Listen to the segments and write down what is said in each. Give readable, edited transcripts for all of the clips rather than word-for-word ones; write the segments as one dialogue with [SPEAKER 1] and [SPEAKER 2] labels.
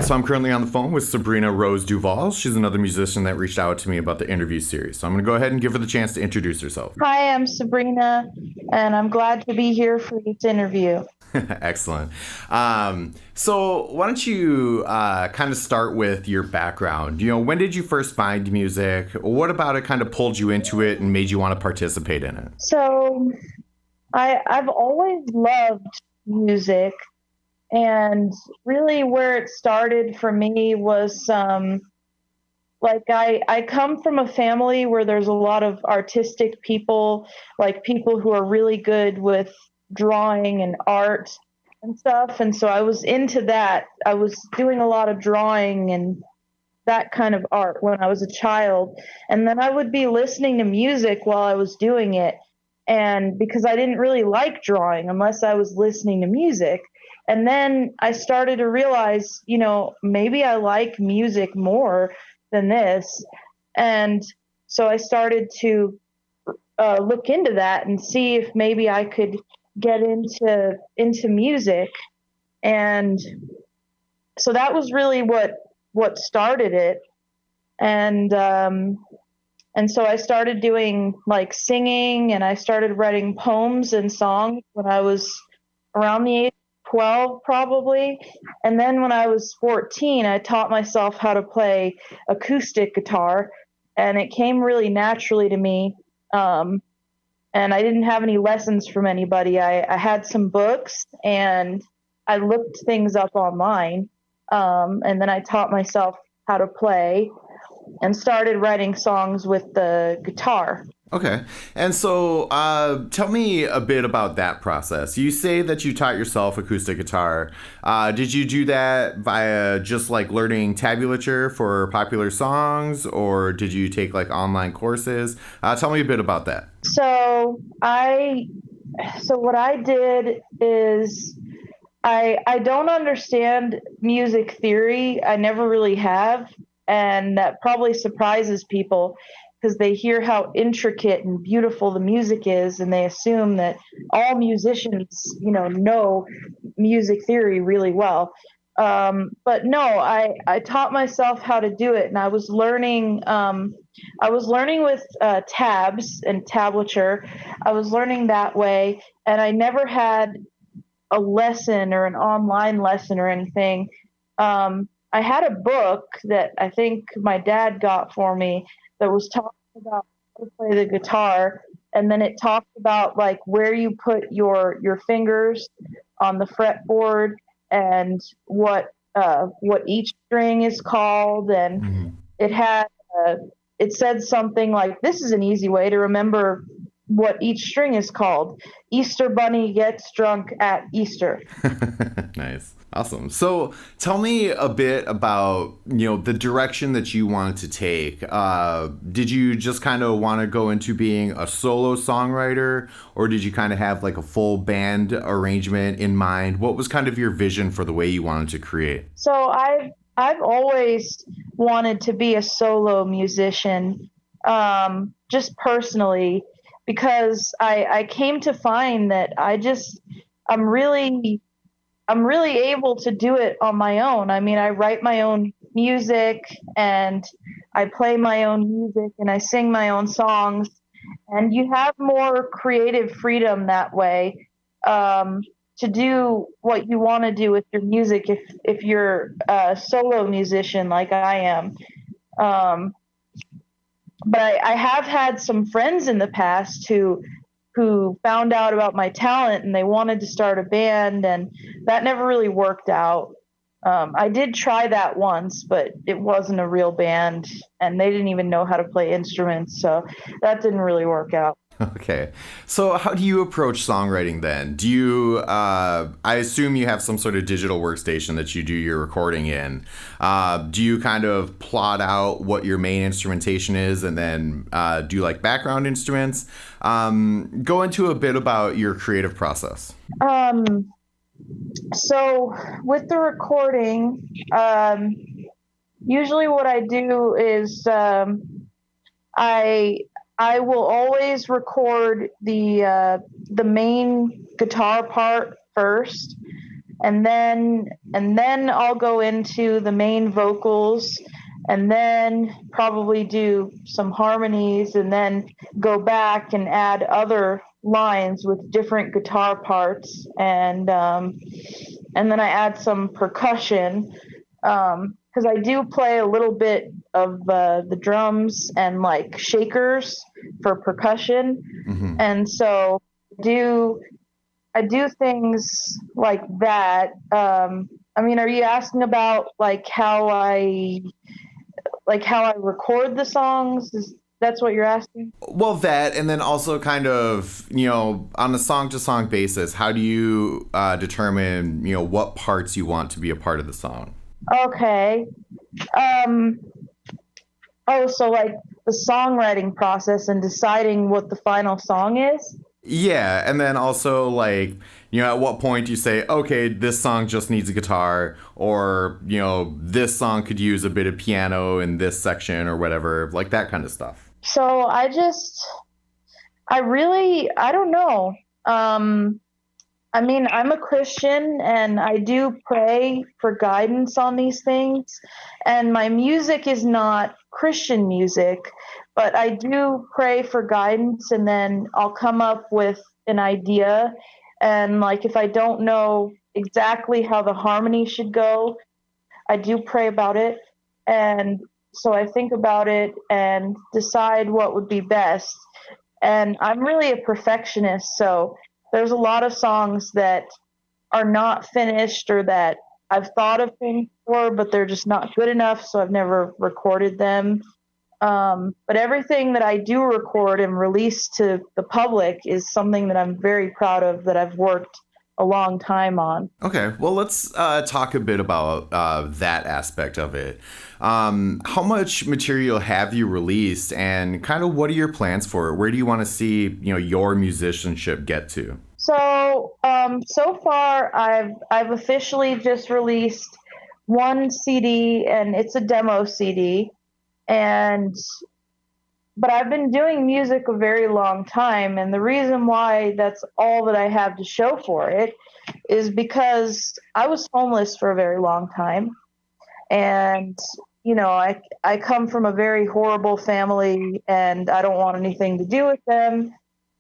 [SPEAKER 1] So I'm currently on the phone with Sabrina Rose Duvall. She's another musician that reached out to me about the interview series. So I'm going to go ahead and give her the chance to introduce herself.
[SPEAKER 2] Hi, I'm Sabrina, and I'm glad to be here for this interview.
[SPEAKER 1] Excellent. So why don't you kind of start with your background? When did you first find music? What about it kind of pulled you into it and made you want to participate in it?
[SPEAKER 2] So, I've always loved music, and really where it started for me was like I come from a family where there's a lot of artistic people, like people who are really good with drawing and art and stuff. And so I was into that. I was doing a lot of drawing and that kind of art when I was a child. And then I would be listening to music while I was doing it. And because I didn't really like drawing unless I was listening to music. And then I started to realize, maybe I like music more than this. And so I started to look into that and see if maybe I could get into music. And so that was really what started it. And so I started doing like singing, and I started writing poems and songs when I was around the age of 12 probably. And then when I was 14, I taught myself how to play acoustic guitar, and it came really naturally to me. And I didn't have any lessons from anybody. I had some books, and I looked things up online. And then I taught myself how to play and started writing songs with the guitar.
[SPEAKER 1] Okay. And so tell me a bit about that process. You say that you taught yourself acoustic guitar. Did you do that via just like learning tablature for popular songs, or did you take like online courses? Tell me a bit about that.
[SPEAKER 2] So what I did is I don't understand music theory. I never really have, and that probably surprises people because they hear how intricate and beautiful the music is, and they assume that all musicians, know music theory really well. But no, I taught myself how to do it, and I was learning. I was learning with tabs and tablature. I was learning that way, and I never had a lesson or an online lesson or anything. I had a book that I think my dad got for me that was talking about how to play the guitar, and then it talked about like where you put your fingers on the fretboard and what each string is called, and
[SPEAKER 1] Mhm.
[SPEAKER 2] it had uh, it said something like, this is an easy way to remember what each string is called. Easter bunny gets drunk at Easter.
[SPEAKER 1] Nice. Awesome. So tell me a bit about, the direction that you wanted to take. Did you just kind of want to go into being a solo songwriter, or did you kind of have like a full band arrangement in mind? What was kind of your vision for the way you wanted to create?
[SPEAKER 2] So I've always wanted to be a solo musician, just personally, because I came to find that I'm really I'm really able to do it on my own. I mean, I write my own music, and I play my own music, and I sing my own songs, and you have more creative freedom that way, um, to do what you want to do with your music if you're a solo musician like I am. Um, but I have had some friends in the past who found out about my talent and they wanted to start a band, and that never really worked out. I did try that once, but it wasn't a real band, and they didn't even know how to play instruments, so that didn't really work out.
[SPEAKER 1] Okay. So how do you approach songwriting then? Do you, I assume you have some sort of digital workstation that you do your recording in. Do you kind of plot out what your main instrumentation is and then do like background instruments? Go into a bit about your creative process.
[SPEAKER 2] Um, so with the recording, usually what I do is I I will always record the main guitar part first, and then I'll go into the main vocals, and then probably do some harmonies, and then go back and add other lines with different guitar parts, and then I add some percussion, because I do play a little bit of the drums and like shakers for percussion,
[SPEAKER 1] Hmm.
[SPEAKER 2] and so do I do things like that. I mean, are you asking about like how I record the songs? That's what you're asking?
[SPEAKER 1] Well, that, and then also kind of, on a song to song basis, how do you determine, what parts you want to be a part of the song?
[SPEAKER 2] Okay. Um, oh, so like the songwriting process and deciding what the final song is?
[SPEAKER 1] Yeah, and then also like, at what point do you say, okay, this song just needs a guitar, or, this song could use a bit of piano in this section or whatever, like that kind of stuff.
[SPEAKER 2] So I don't know. Um, I mean, I'm a Christian and I do pray for guidance on these things. And my music is not Christian music, but I do pray for guidance, and then I'll come up with an idea. And like if I don't know exactly how the harmony should go, I do pray about it. And so I think about it and decide what would be best. And I'm really a perfectionist, so there's a lot of songs that are not finished or that I've thought of things for, but they're just not good enough, so I've never recorded them. But everything that I do record and release to the public is something that I'm very proud of, that I've worked a long time on.
[SPEAKER 1] Okay, well, let's talk a bit about that aspect of it. How much material have you released, and kind of what are your plans for it? Where do you want to see, your musicianship get to?
[SPEAKER 2] So far, I've officially just released one CD, and it's a demo CD. And but I've been doing music a very long time, and the reason why that's all that I have to show for it is because I was homeless for a very long time, and I come from a very horrible family, and I don't want anything to do with them,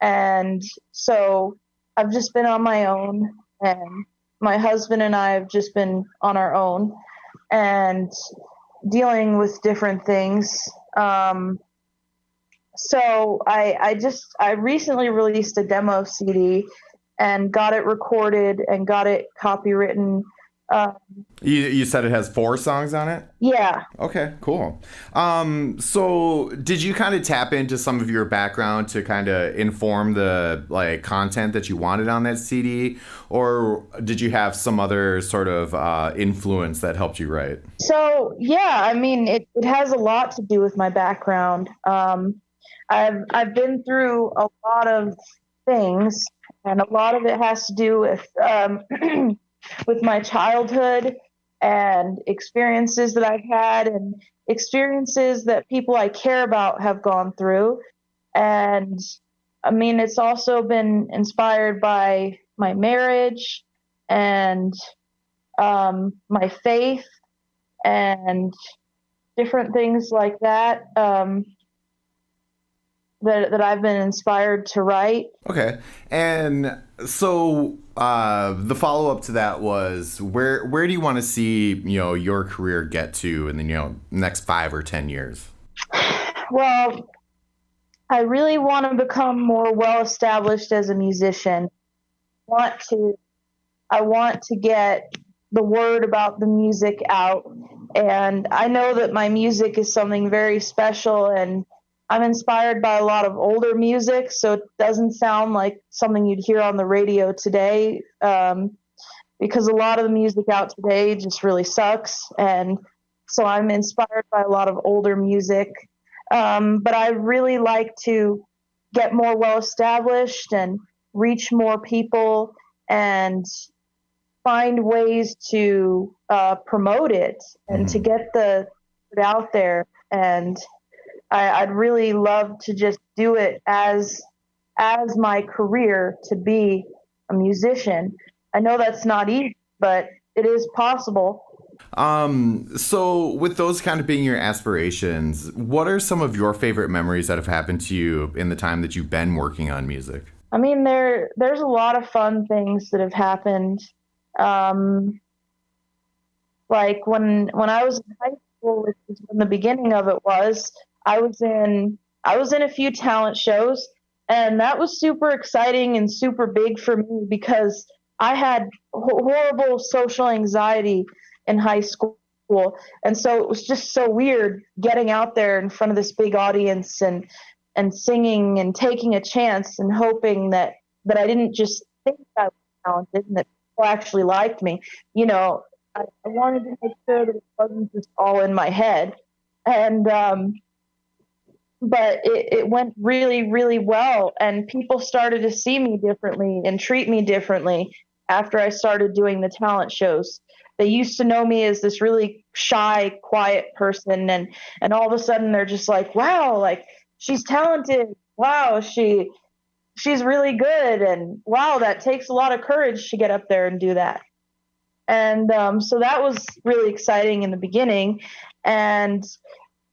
[SPEAKER 2] and so I've just been on my own, and my husband and I have just been on our own and dealing with different things. Um, so I recently released a demo CD and got it recorded and got it copywritten. Uh,
[SPEAKER 1] You said it has 4 songs on it?
[SPEAKER 2] yeah.
[SPEAKER 1] Okay, cool. So did you kind of tap into some of your background to kind of inform the like content that you wanted on that CD, or did you have some other sort of influence that helped you write?
[SPEAKER 2] So yeah, I mean it has a lot to do with my background. I've been through a lot of things, and a lot of it has to do with with my childhood and experiences that I've had and experiences that people I care about have gone through. And I mean, it's also been inspired by my marriage and my faith and different things like that, that I've been inspired to write.
[SPEAKER 1] Okay, and so the follow up to that was where do you want to see your career get to in the next 5 or 10 years?
[SPEAKER 2] Well, I really want to become more well established as a musician. Want to I want to get the word about the music out, and I know that my music is something very special, and I'm inspired by a lot of older music, so it doesn't sound like something you'd hear on the radio today, because a lot of the music out today just really sucks, and so I'm inspired by a lot of older music. But I really like to get more well established and reach more people and find ways to promote it and to
[SPEAKER 1] Hmm.
[SPEAKER 2] get it out there. And I'd really love to just do it as my career, to be a musician. I know that's not easy. but it is possible.
[SPEAKER 1] So with those kind of being your aspirations, what are some of your favorite memories that have happened to you in the time that you've been working on music?
[SPEAKER 2] I mean, there's a lot of fun things that have happened. Um, like when I was in high school, which is when the beginning of it was, I was in a few talent shows, and that was super exciting and super big for me because I had horrible social anxiety in high school, and so it was just so weird getting out there in front of this big audience and singing and taking a chance and hoping that I didn't just think I was talented and that people actually liked me. You know, I wanted to make sure that it wasn't just all in my head. And but it went really, really well, and people started to see me differently and treat me differently after I started doing the talent shows. They used to know me as this really shy, quiet person, and all of a sudden they're just like, "Wow, like she's talented. Wow, she's really good, and wow, that takes a lot of courage to get up there and do that." And so that was really exciting in the beginning. And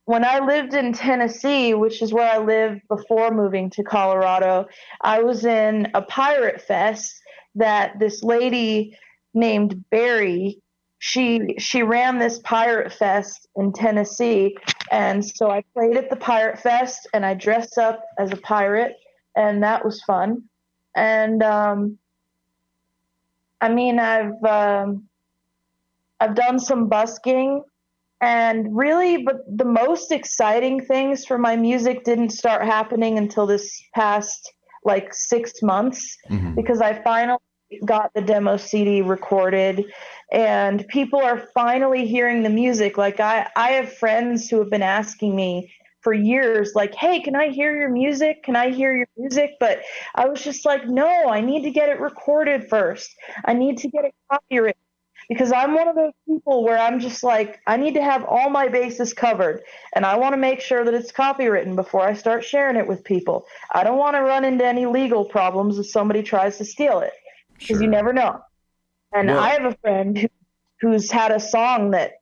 [SPEAKER 2] when I lived in Tennessee, which is where I lived before moving to Colorado, I was in a pirate fest that this lady named Barry, she ran this pirate fest in Tennessee, and so I played at the pirate fest and I dressed up as a pirate, and that was fun. And I mean, I've done some busking, and really, but the most exciting things for my music didn't start happening until this past like 6 months,
[SPEAKER 1] Hmm.
[SPEAKER 2] because I finally got the demo CD recorded and people are finally hearing the music. Like I have friends who have been asking me for years, like, "Hey, can I hear your music? Can I hear your music?" But I was just like, "No, I need to get it recorded first. I need to get it copyrighted." Because I'm one of those people where I'm just like, I need to have all my bases covered, and I want to make sure that it's copywritten before I start sharing it with people. I don't want to run into any legal problems if somebody tries to steal it, because you
[SPEAKER 1] Sure.
[SPEAKER 2] never know. And I
[SPEAKER 1] Well,
[SPEAKER 2] have a friend who's had a song that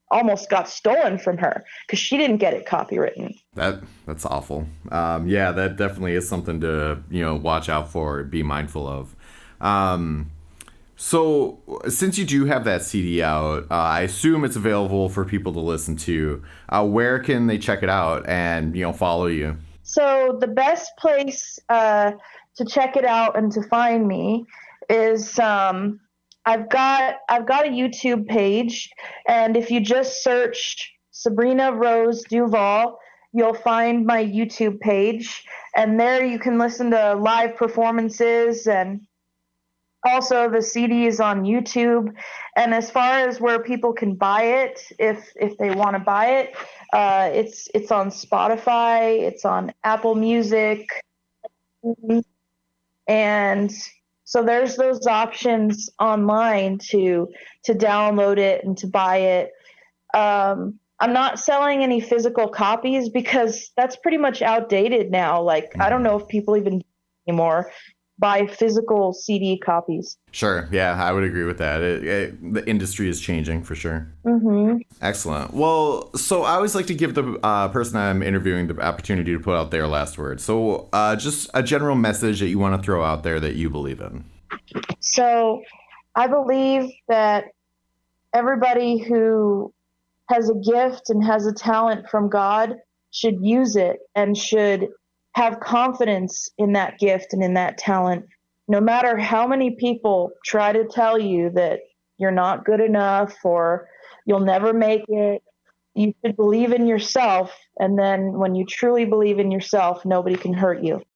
[SPEAKER 2] almost got stolen from her because she didn't get it copywritten.
[SPEAKER 1] that's awful. Yeah, that definitely is something to watch out for, be mindful of. Um, so since you do have that CD out, I assume it's available for people to listen to. Where can they check it out and follow you?
[SPEAKER 2] So the best place to check it out and to find me is I've got a YouTube page, and if you just search Sabrina Rose Duvall, you'll find my YouTube page, and there you can listen to live performances, and also the CD is on YouTube. And as far as where people can buy it, if they want to buy it, it's on Spotify, it's on Apple Music, and so there's those options online to download it and to buy it. I'm not selling any physical copies because that's pretty much outdated now. Like, I don't
[SPEAKER 1] Hmm.
[SPEAKER 2] know if people even anymore buy physical CD copies.
[SPEAKER 1] Sure. Yeah, I would agree with that. The industry is changing for sure.
[SPEAKER 2] Hmm.
[SPEAKER 1] Excellent. Well, so I always like to give the person I'm interviewing the opportunity to put out their last word. So, just a general message that you want to throw out there that you believe in.
[SPEAKER 2] So I believe that everybody who has a gift and has a talent from God should use it and should have confidence in that gift and in that talent. No matter how many people try to tell you that you're not good enough or you'll never make it, you should believe in yourself. And then when you truly believe in yourself, nobody can hurt you.